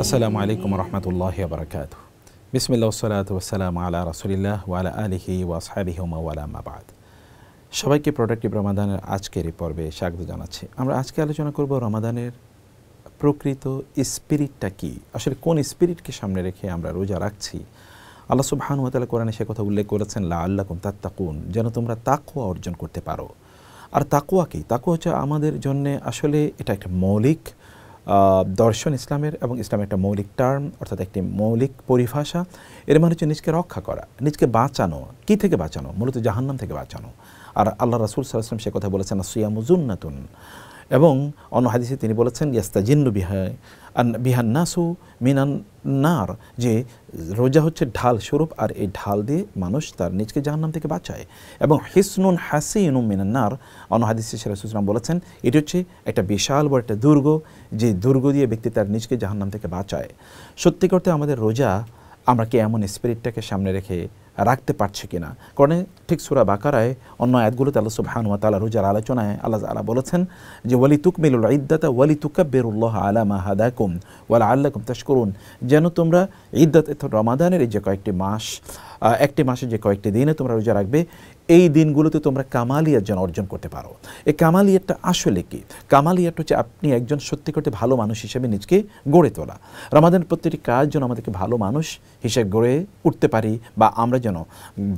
আসসালামু আলাইকুম রহমতুল্লাহি ওয়া বারাকাতুহু। বিসমিল্লাহ ওয়াসসালাতু ওয়াসসালামু আলা রাসূলিল্লাহ ওয়া আলা আলিহি ওয়া আসহাবিহি ওয়া ওয়ালা মা বাদ। সবাইকে প্রোডাক্টিভ রমাদানের আজকের এই পর্বে স্বাগত জানাচ্ছি। আমরা আজকে আলোচনা করব রমাদানের প্রকৃত স্পিরিটটা কি, আসলে কোন স্পিরিটকে সামনে রেখে আমরা রোজা রাখছি। আল্লাহ সুবহানাহু ওয়া তাআলা কোরআনে সে কথা উল্লেখ করেছেন, লাআল্লাকুম তাত্তাকুন, যেন তোমরা তাকওয়া অর্জন করতে পারো। আর তাকওয়া কি? তাকওয়া হচ্ছে আমাদের জন্য আসলে এটা একটা মৌলিক দর্শন ইসলামের, এবং ইসলামের একটা মৌলিক টার্ম, অর্থাৎ একটি মৌলিক পরিভাষা। এর মানে হচ্ছে নিজকে রক্ষা করা, নিজকে বাঁচানো। কি থেকে বাঁচানো? মূলত জাহান্নাম থেকে বাঁচানো। আর আল্লাহ রাসূল সাল্লাল্লাহু আলাইহি ওয়াসাল্লাম সে কথা বলেছেন, সিয়ামু জুন্নাতুন, এবং অন্য হাদিসে তিনি বলেছেন ইয়াস্তাজিন্নু বিহান নাসু মিনান নার, যে রোজা হচ্ছে ঢাল স্বরূপ, আর এই ঢাল দিয়ে মানুষ তার নিজকে জাহান্নাম থেকে বাঁচায়। এবং হিসনুন হাসিনুম মিনান নার, অন্য হাদিসে রাসূল সাল্লাল্লাহু আলাইহি ওয়াসাল্লাম বলেছেন এটি হচ্ছে একটা বিশাল বড় একটা দুর্গ, যে দুর্গ দিয়ে ব্যক্তি তার নিজকে জাহান্নাম থেকে বাঁচায়। সত্যি করতে আমাদের রোজা আমরা কি এমন স্পিরিটটাকে সামনে রেখে রাখতে পারছি কিনা? কারণ ঠিক সূরা বাকারায় অন্য আয়াতগুলোতে আল্লাহ সুবহানাহু ওয়া তাআলা রোজার আলোচনায় আল্লাহ তাআলা বলেছেন যে ওয়ালি তুকমিলুল ইদ্দাতা ওয়ালি তুকাব্বিরুল্লাহ আলা মা হাদাকুম ওয়া লাআল্লাকুম তাশকুরুন, যেন তোমরা ইদ্দাত রমাদানের এই যে কয়েকটি মাস, একটি মাসে যে কয়েকটি দিনে তোমরা রোজা রাখবে, এই দিনগুলোতে তোমরা কামালিয়াত যেন অর্জন করতে পারো। এই কামালিয়াতটা আসলে কি? কামালিয়াত হচ্ছে আপনি একজন সত্যি করতে ভালো মানুষ হিসেবে নিজকে গড়ে তোলা। রমাদানের প্রত্যেকটি কাজ যেন আমাদেরকে ভালো মানুষ হিসেবে গড়ে উঠতে পারি, বা আমরা যেন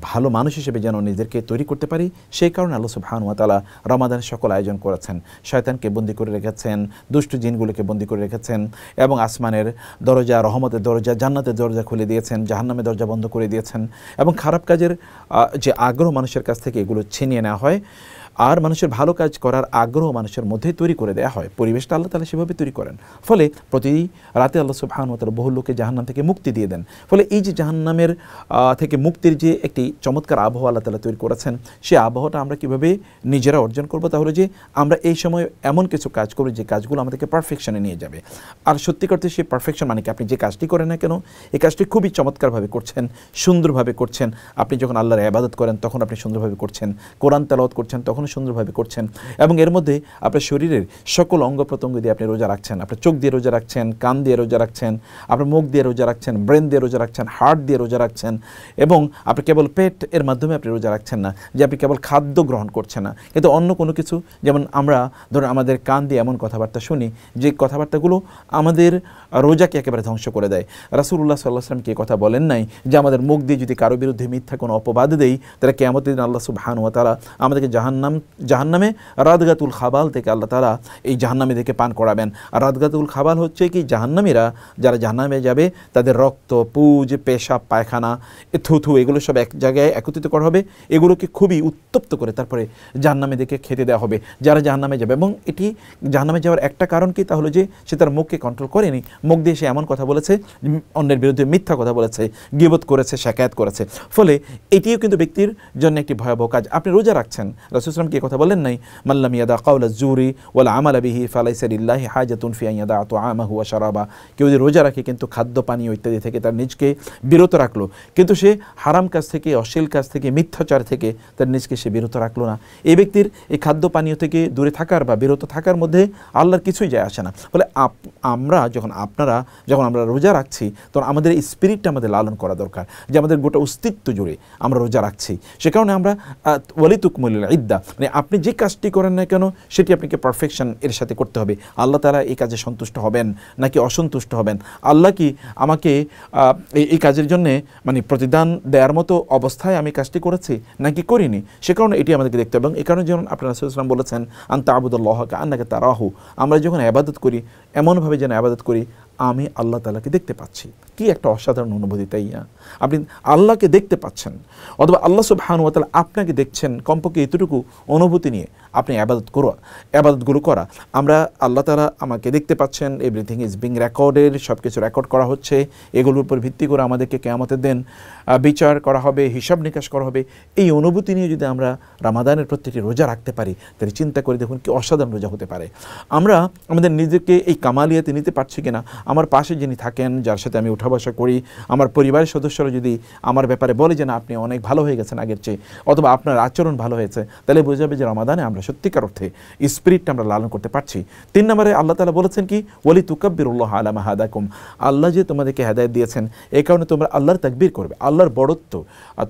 ভালো মানুষ হিসেবে যেন নিজেদেরকে তৈরি করতে পারি। সেই কারণে আল্লাহ সুবহানাহু ওয়া তাআলা রমাদানের সকল আয়োজন করেছেন। শয়তানকে বন্দী করে রেখেছেন, দুষ্ট জিনগুলোকে বন্দী করে রেখেছেন, এবং আসমানের দরজা, রহমতের দরজা, জান্নাতের দরজা খুলে দিয়েছেন, জাহান্নামের দরজা বন্ধ করে দিয়েছেন। এবং খারাপ কাজের যে আগ্রহ মানুষের কাছ থেকে এগুলো ছিনিয়ে নেওয়া হয়, আর মানুষের ভালো কাজ করার আগ্রহ মানুষের মধ্যে তৈরি করে দেওয়া হয়। পরিবেশটা আল্লাহ তাআলা সেভাবে তৈরি করেন। ফলে প্রতি রাতে আল্লাহ সুবহানাহু ওয়া তাআলা বহু লোককে জাহান্নাম থেকে মুক্তি দিয়ে দেন। ফলে এই যে জাহান্নামের থেকে মুক্তির যে একটি চমৎকার আবহাওয়া আল্লাহ তাআলা তৈরি করেছেন, সেই আবহাওয়াটা আমরা কীভাবে নিজেরা অর্জন করব? তাহলে যে আমরা এই সময় এমন কিছু কাজ করি যে কাজগুলো আমাদেরকে পারফেকশনে নিয়ে যাবে। আর সত্যি করতে সেই পারফেকশন মানে কি? আপনি যে কাজটি করেন না কেন, এই কাজটি খুবই চমৎকারভাবে করছেন, সুন্দরভাবে করছেন। আপনি যখন আল্লাহর ইবাদত করেন তখন আপনি সুন্দরভাবে করছেন, কোরআন তেলাওয়াত করছেন তখন সুন্দরভাবে করছেন, এবং এর মধ্যে আপনার শরীরের সকল অঙ্গ প্রত্যঙ্গ দিয়ে আপনি রোজা রাখছেন। আপনার চোখ দিয়ে রোজা রাখছেন, কান দিয়ে রোজা রাখছেন, আপনার মুখ দিয়ে রোজা রাখছেন, ব্রেন দিয়ে রোজা রাখছেন, হার্ট দিয়ে রোজা রাখছেন, এবং আপনি কেবল পেট এর মাধ্যমে আপনি রোজা রাখছেন না, যে আপনি কেবল খাদ্য গ্রহণ করছেন না, কিন্তু অন্য কোনো কিছু। যেমন আমরা ধরুন আমাদের কান দিয়ে এমন কথাবার্তা শুনি যে কথাবার্তাগুলো আমাদের রোজাকে একেবারে ধ্বংস করে দেয়। রাসূলুল্লাহ সাল্লাল্লাহু আলাইহি ওয়াসাল্লাম কি কথা বলেন নাই যে আমাদের মুখ দিয়ে যদি কারো বিরুদ্ধে মিথ্যা কোনো অপবাদ দেই, তাহলে কিয়ামতের দিন আল্লাহ সুবহানাহু ওয়া তাআলা আমাদেরকে জাহান্নামে রাদগাতুল খাবাল থেকে আল্লাহ তাআলা এই জাহান্নামীদেরকে পান করাবেন। আর রাদগাতুল খাবাল হচ্ছে কি? জাহান্নামীরা যারা জাহান্নামে যাবে তাদের রক্ত, পুজ, পেশাব, পায়খানা, থুথু এগুলো সব এক জায়গায় একত্রিত করা হবে, এগুলোকে খুবই উত্তপ্ত করে তারপরে জাহান্নামীদেরকে খেতে দেওয়া হবে যারা জাহান্নামে যাবে। এবং এটি জাহান্নামে যাওয়ার একটা কারণ কি? তাহলে যে সে তার মুখকে কন্ট্রোল করেনি, মুখ দিয়ে সে এমন কথা বলেছে, অন্যের বিরুদ্ধে মিথ্যা কথা বলেছে, গীবত করেছে, শাকায়াত করেছে। ফলে এটিও কিন্তু ব্যক্তির জন্য একটি ভয়াবহ কাজ। আপনি রোজা রাখছেন, রাসূল সাল্লাল্লাহু আলাইহি ওয়াসাল্লাম কি কথা বলেন নাই? মাল্লাম ইয়াদা কাওলা জুরি ওয়াল আমালা বিহি ফালাইসা লিল্লাহি হাজাতুন ফি আন ইয়াদা তুআমাহু ওয়া শারাবা। কেউ যদি রোজা রাখে কিন্তু খাদ্য পানীয় ইত্যাদি থেকে তার নিজকে বিরত রাখলো, কিন্তু সে হারাম কাজ থেকে, অশ্লীল কাজ থেকে, মিথ্যাচার থেকে তার নিজকে সে বিরত রাখলো না, এই ব্যক্তির এই খাদ্য পানীয় থেকে দূরে থাকার বা বিরত থাকার মধ্যে আল্লাহর কিছুই যায় আসে না। ফলে আমরা যখন আমরা রোজা রাখছি, তখন আমাদের এই স্পিরিটটা আমাদের লালন করা দরকার, যে আমাদের গোটা অস্তিত্ব জুড়ে আমরা রোজা রাখছি। সে কারণে আমরা ওয়ালি তুকমিলুল ইদ্দা, মানে আপনি যে কাজটি করেন না কেন সেটি আপনাকে পারফেকশন এর সাথে করতে হবে। আল্লাহ তাআলা এই কাজে সন্তুষ্ট হবেন নাকি অসন্তুষ্ট হবেন? আল্লাহ কি আমাকে এই কাজের জন্যে মানে প্রতিদান দেওয়ার মতো অবস্থায় আমি কাজটি করেছি নাকি করিনি? সে কারণে এটি আমাদেরকে দেখতে হবে। এবং এই কারণে যেমন আপনার রাসূল সাল্লাল্লাহু আলাইহি ওয়াসাল্লাম বলেছেন, আনতা আবুদুল্লাহ কাআন্নাকা তারাহু, আমরা যখন ইবাদত করি এমনভাবে যেন ইবাদত করি আমি আল্লাহ তাআলাকে দেখতে পাচ্ছি। কি একটা অসাধারণ অনুভূতি, তাই না? আপনি আল্লাহকে দেখতে পাচ্ছেন, অথবা আল্লাহ সুবহানাহু ওয়া তাআলা আপনাকে দেখছেন। কমপক্ষে এতটুকু অনুভূতি নিয়ে আপনি ইবাদতগুলো করা। আমরা আল্লাহ তাআলা আমাকে দেখতে পাচ্ছেন, এভরিথিং ইজ বিং রেকর্ডেড, সব কিছু রেকর্ড করা হচ্ছে, এগুলোর উপর ভিত্তি করে আমাদেরকে কিয়ামতের দিন বিচার করা হবে, হিসাব নিকাশ করা হবে। এই অনুভূতি নিয়ে যদি আমরা রমাদানের প্রত্যেকটি রোজা রাখতে পারি, তাহলে চিন্তা করে দেখুন কি অসাধারণ রোজা হতে পারে। আমরা আমাদের নিজেকে এই কামালিয়াতে নিতে পারছি কিনা, আমার পাশে যিনি থাকেন, যার সাথে আমি উঠা উঠা বসা করি, আমার পরিবারের সদস্যরা যদি আমার ব্যাপারে বলে যে না আপনি অনেক ভালো হয়ে গেছেন আগের চেয়ে, অথবা আপনার আচরণ ভালো হয়েছে, তাহলে বোঝা যাবে যে রমাদানে আমরা সত্যিকার অর্থে স্পিরিটটা আমরা লালন করতে পারছি। 3 নম্বরে আল্লাহ তাআলা বলেছেন কি, ওয়ালি তুকাব্বিরুল্লাহ আলা মা হাদাকুম, আল্লাহ যে তোমাদেরকে হেদায়েত দিয়েছেন এই কারণে তোমরা আল্লাহর তাকবীর করবে, আল্লাহর বড়ত্ব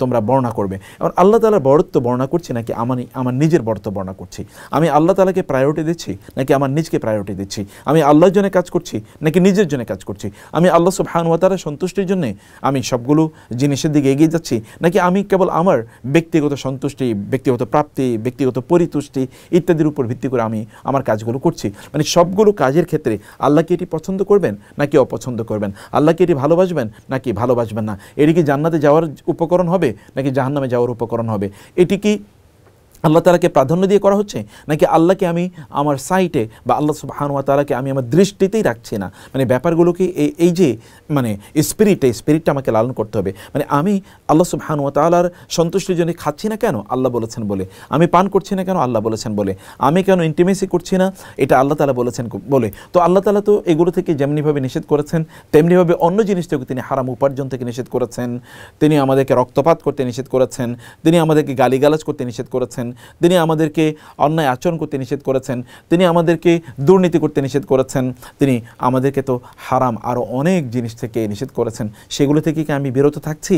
তোমরা বর্ণনা করবে। এবং আল্লাহ তাআলার বড়ত্ব বর্ণনা করছি নাকি আমার নিজের বড়ত্ব বর্ণনা করছি? আমি আল্লাহ তাআলাকে প্রায়োরিটি দিচ্ছি নাকি আমার নিজকে প্রায়োরিটি দিচ্ছি? আমি আল্লাহর জন্য কাজ করছি নাকি নিজের জন্য কাজ করছি? আমি আল্লাহ সুবহানাহু ওয়া তাআলার সন্তুষ্টির জন্য আমি সবগুলো জিনিসের দিকে এগিয়ে যাচ্ছি, নাকি আমি কেবল আমার ব্যক্তিগত সন্তুষ্টি, ব্যক্তিগত প্রাপ্তি, ব্যক্তিগত পরিতুষ্টি ইত্যাদির উপর ভিত্তি করে আমি আমার কাজগুলো করছি? মানে সবগুলো কাজের ক্ষেত্রে আল্লাহ কি এটি পছন্দ করবেন নাকি অপছন্দ করবেন? আল্লাহ কি এটি ভালোবাসবেন নাকি ভালোবাসবেন না? এটি কি জান্নাতে যাওয়ার উপকরণ হবে নাকি জাহান্নামে যাওয়ার উপকরণ হবে? এটি কি আল্লাহ তাআলাকে প্রাধান্য দিয়ে করা হচ্ছে নাকি আল্লাহকে আমি আমার সাইটে বা আল্লাহ সুবহানাহু ওয়া তাআলাকে আমি আমার দৃষ্টিতেই রাখছি না? মানে ব্যাপারগুলোকে এই যে মানে স্পিরিটটা আমাকে লালন করতে হবে। মানে আমি আল্লাহ সুবহানাহু ওয়া তাআলার সন্তুষ্টির জন্য খাচ্ছি না কেন? আল্লাহ বলেছেন বলে। আমি পান করছি না কেন? আল্লাহ বলেছেন বলে। আমি কেন ইন্টিমেসি করছি না? এটা আল্লাহ তাআলা বলেছেন বলে। তো আল্লাহ তাআলা তো এগুলো থেকে যেমনিভাবে নিষেধ করেছেন তেমনিভাবে অন্য জিনিস থেকে তিনি হারাম উপার্জন থেকে নিষেধ করেছেন, তিনি আমাদেরকে রক্তপাত করতে নিষেধ করেছেন, তিনি আমাদেরকে গালিগালাজ করতে নিষেধ করেছেন, তিনি আমাদেরকে অন্যায় আচরণ করতে নিষেধ করেছেন, তিনি আমাদেরকে দুর্নীতি করতে নিষেধ করেছেন, তিনি আমাদেরকে তো হারাম আরও অনেক জিনিস থেকে নিষেধ করেছেন। সেগুলো থেকে কি আমি বিরত থাকছি?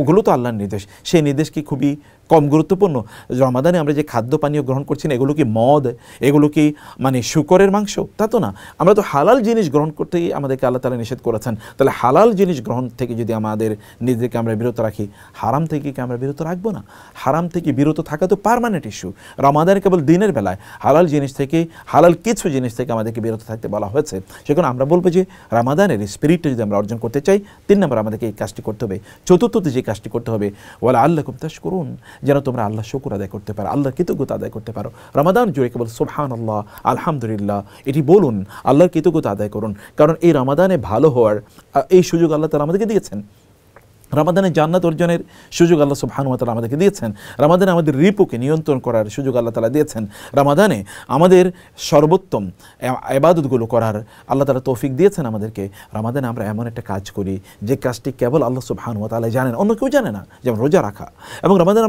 ওগুলো তো আল্লাহর নির্দেশ। সেই নির্দেশ কি খুবই কম গুরুত্বপূর্ণ? রমাদানে আমরা যে খাদ্য পানীয় গ্রহণ করছি না, এগুলো কি মদ, এগুলো কি মানে শূকরের মাংস? তা তো না। আমরা তো হালাল জিনিস গ্রহণ করতেই আমাদেরকে আল্লাহ তাআলা নিষেধ করেছেন। তাহলে হালাল জিনিস গ্রহণ থেকে যদি আমাদের নিজেকে আমরা বিরত রাখি, হারাম থেকে কি আমরা বিরত রাখবো না? হারাম থেকে বিরত থাকা তো পার্মানেন্ট ইস্যু। রমাদানে কেবল দিনের বেলায় হালাল জিনিস থেকে, হালাল কিছু জিনিস থেকে আমাদেরকে বিরত থাকতে বলা হয়েছে। সেখানে আমরা বলবো যে রমাদানের স্পিরিটটা যদি আমরা অর্জন করতে চাই, 3 নম্বর আমাদেরকে এই কাজটি করতে হবে। চতুর্থতে যে কাজটি করতে হবে, ওয়ালা আল্লাকুম তাশকুরুন, যেন তোমরা আল্লাহ শুকর আদায় করতে পারো, আল্লাহর কৃতজ্ঞতা আদায় করতে পারো। রমাদান জুড়ে কেবল সুবহানাল্লাহ, আলহামদুলিল্লাহ এটি বলুন, আল্লাহর কৃতজ্ঞতা আদায় করুন। কারণ এই রমাদানে ভালো হওয়ার এই সুযোগ আল্লাহ তাআলা আমাদেরকে দিয়েছেন। রমাদানে জান্নাত অর্জনের সুযোগ আল্লাহ সুবহানাহু ওয়া তাআলা আমাদেরকে দিয়েছেন। রমাদানে আমাদের রিপুকে নিয়ন্ত্রণ করার সুযোগ আল্লাহ তাআলা দিয়েছেন। রমাদানে আমাদের সর্বোত্তম ইবাদতগুলো করার আল্লাহ তাআলা তৌফিক দিয়েছেন আমাদেরকে। রমাদানে আমরা এমন একটা কাজ করি যে কাজটি কেবল আল্লাহ সুবহানাহু ওয়া তাআলা জানেন, অন্য কেউ জানে না, যেমন রোজা রাখা। এবং রমাদানে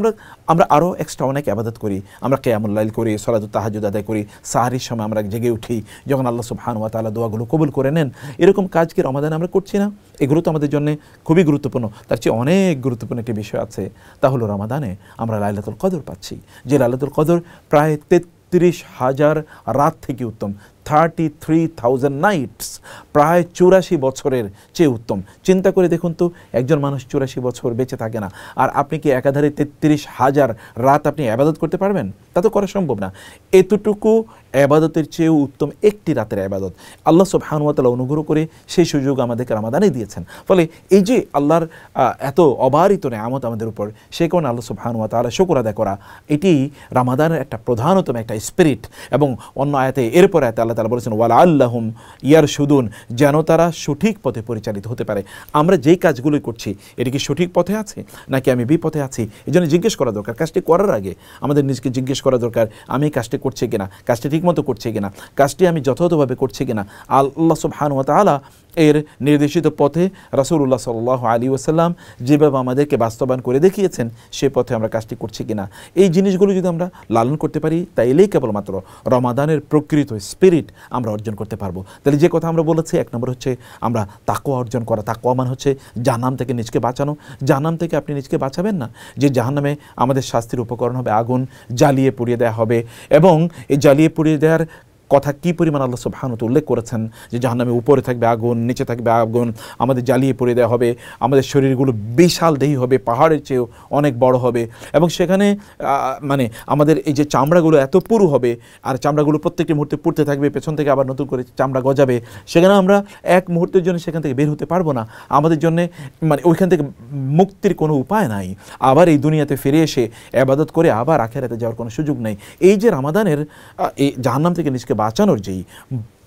আমরা আরও এক্সট্রা অনেক ইবাদত করি। আমরা কিয়ামুল লাইল করি, সালাতুত তাহাজ্জুদ আদায় করি, সাহরির সময় আমরা জেগে উঠি, যখন আল্লাহ সুবহানাহু ওয়া তাআলা দোয়াগুলো কবুল করে নেন। এরকম কাজ কি রমাদানে আমরা করছি না? এগুলো তো আমাদের জন্য খুবই গুরুত্বপূর্ণ। তার চেয়ে অনেক গুরুত্বপূর্ণ একটি বিষয় আছে, তা হলো রমাদানে আমরা লাইলাতুল কদর পাচ্ছি। যে লাইলাতুল কদর প্রায় 33,000 রাত থেকে উত্তম, 33,000 নাইটস, প্রায় 84 বছরের চেয়ে উত্তম। চিন্তা করে দেখুন তো, একজন মানুষ 84 বছর বেঁচে থাকে না, আর আপনি কি একাধারে 33,000 রাত আপনি ইবাদত করতে পারবেন? তা তো করা সম্ভব না। এতটুকু ইবাদতের চেয়েও উত্তম একটি রাতের ইবাদত আল্লাহ সুবহানাহু ওয়া তাআলা অনুগ্রহ করে সেই সুযোগ আমাদেরকে রমাদানে দিয়েছেন। ফলে এই যে আল্লাহর এত অবারিত নেয়ামত আমাদের উপর, সেই কারণে আল্লাহ সুবহানাহু ওয়া তাআলা শুকর আদায় করা, এটি রমাদানের একটা প্রধানতম একটা স্পিরিট। এবং অন্য আয়াতে, এরপর আয়াতে আল্লাহ তাআলা বলেছেন ওয়ালা আল্লাহুম ইয়ারশুদুন, যেন তারা সঠিক পথে পরিচালিত হতে পারে। আমরা যেই কাজগুলোই করছি এটা কি সঠিক পথে আছে নাকি আমি বিপথে আছি? এই জন্য জিজ্ঞেস করা দরকার। কাজটি করার আগে আমাদের নিজকে জিজ্ঞেস করা দরকার, আমি এই কাজটি করছি কিনা, কাজটি ঠিকমতো করছি কিনা, কাজটি আমি যথাযথভাবে করছি কিনা। আল্লাহ সুবহানাহু ওয়া তাআলা এর নির্দেশিত পথে রাসূলুল্লাহ সাল্লাল্লাহু আলাইহি ওয়াসাল্লাম যেভাবে আমাদেরকে বাস্তবায়ন করে দেখিয়েছেন, সে পথে আমরা কাজটি করছি কিনা। এই জিনিসগুলো যদি আমরা লালন করতে পারি, তাইলেই কেবলমাত্র রমাদানের প্রকৃত স্পিরিট আমরা অর্জন করতে পারবো। তাহলে যে কথা আমরা বলেছি, 1 নম্বর হচ্ছে আমরা তাকওয়া অর্জন করা। তাকওয়া মানে হচ্ছে জাহান্নাম থেকে নিজকে বাঁচানো। জাহান্নাম থেকে আপনি নিজকে বাঁচাবেন না, যে জাহান্নামে আমাদের শাস্তির উপকরণ হবে আগুন, জ্বালিয়ে পুড়িয়ে দেওয়া হবে। এবং এই জ্বালিয়ে পুড়িয়ে দেওয়ার কথা কি পরিমাণ আল্লাহ সুবহানাহু ওয়া তাআলা উল্লেখ করেছেন, যে জাহান্নামে উপরে থাকবে আগুন, নিচে থাকবে আগুন, আমাদের জ্বালিয়ে পুড়িয়ে দেওয়া হবে, আমাদের শরীরগুলো বিশাল দেহী হবে, পাহাড়ের চেয়েও অনেক বড় হবে। এবং সেখানে মানে আমাদের এই যে চামড়াগুলো এত পুরু হবে, আর চামড়াগুলো প্রত্যেকটি মুহূর্তে পুড়তে থাকবে, পেছন থেকে আবার নতুন করে চামড়া গজাবে। সেখানে আমরা এক মুহূর্তের জন্য সেখান থেকে বের হতে পারবো না। আমাদের জন্য মানে ওইখান থেকে মুক্তির কোনো উপায় নাই। আবার এই দুনিয়াতে ফিরে এসে ইবাদত করে আবার আখিরাতে যাওয়ার কোনো সুযোগ নেই। এই যে রমাদানের এই জাহান্নাম থেকে নিজকে বাঁচানোর যেই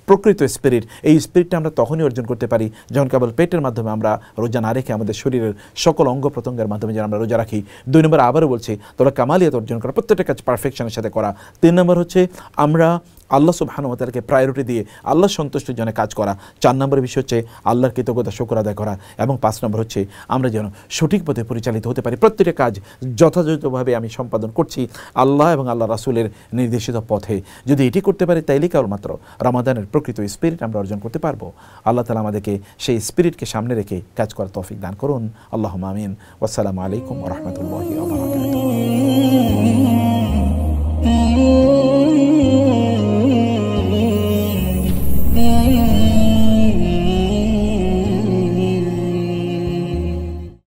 প্রকৃত স্পিরিট, এই স্পিরিটটা আমরা তখনই অর্জন করতে পারি যখন কেবল পেটের মাধ্যমে আমরা রোজা না রেখে আমাদের শরীরের সকল অঙ্গ প্রত্যঙ্গের মাধ্যমে যেন আমরা রোজা রাখি। 2 নম্বর আবারও বলছি, তোমরা কামালিয়াত অর্জন করা, প্রত্যেকটা কাজ পারফেকশনের সাথে করা। 3 নম্বর হচ্ছে আমরা আল্লাহ সুবহানাহু ওয়া তাআলাকে প্রায়োরিটি দিয়ে আল্লাহ সন্তুষ্টির জন্য কাজ করা। 4 নম্বর বিষয় হচ্ছে আল্লাহর কৃতজ্ঞতা শুকর আদায় করা, এবং 5 নম্বর হচ্ছে আমরা যেন সঠিক পথে পরিচালিত হতে পারি। প্রত্যেকটা কাজ যথাযথভাবে আমি সম্পাদন করছি আল্লাহ এবং আল্লাহ রাসূলের নির্দেশিত পথে। যদি এটি করতে পারি তাইলে কেবলমাত্র রমাদানের প্রকৃত স্পিরিট আমরা অর্জন করতে পারবো। আল্লাহ তাআলা আমাদেরকে সেই স্পিরিটকে সামনে রেখে কাজ করার তৌফিক দান করুন। আল্লাহুম্মা আমিন। ওয়াসসালামু আলাইকুম ওয়া রাহমাতুল্লাহি ওয়া বারাকাতুহু।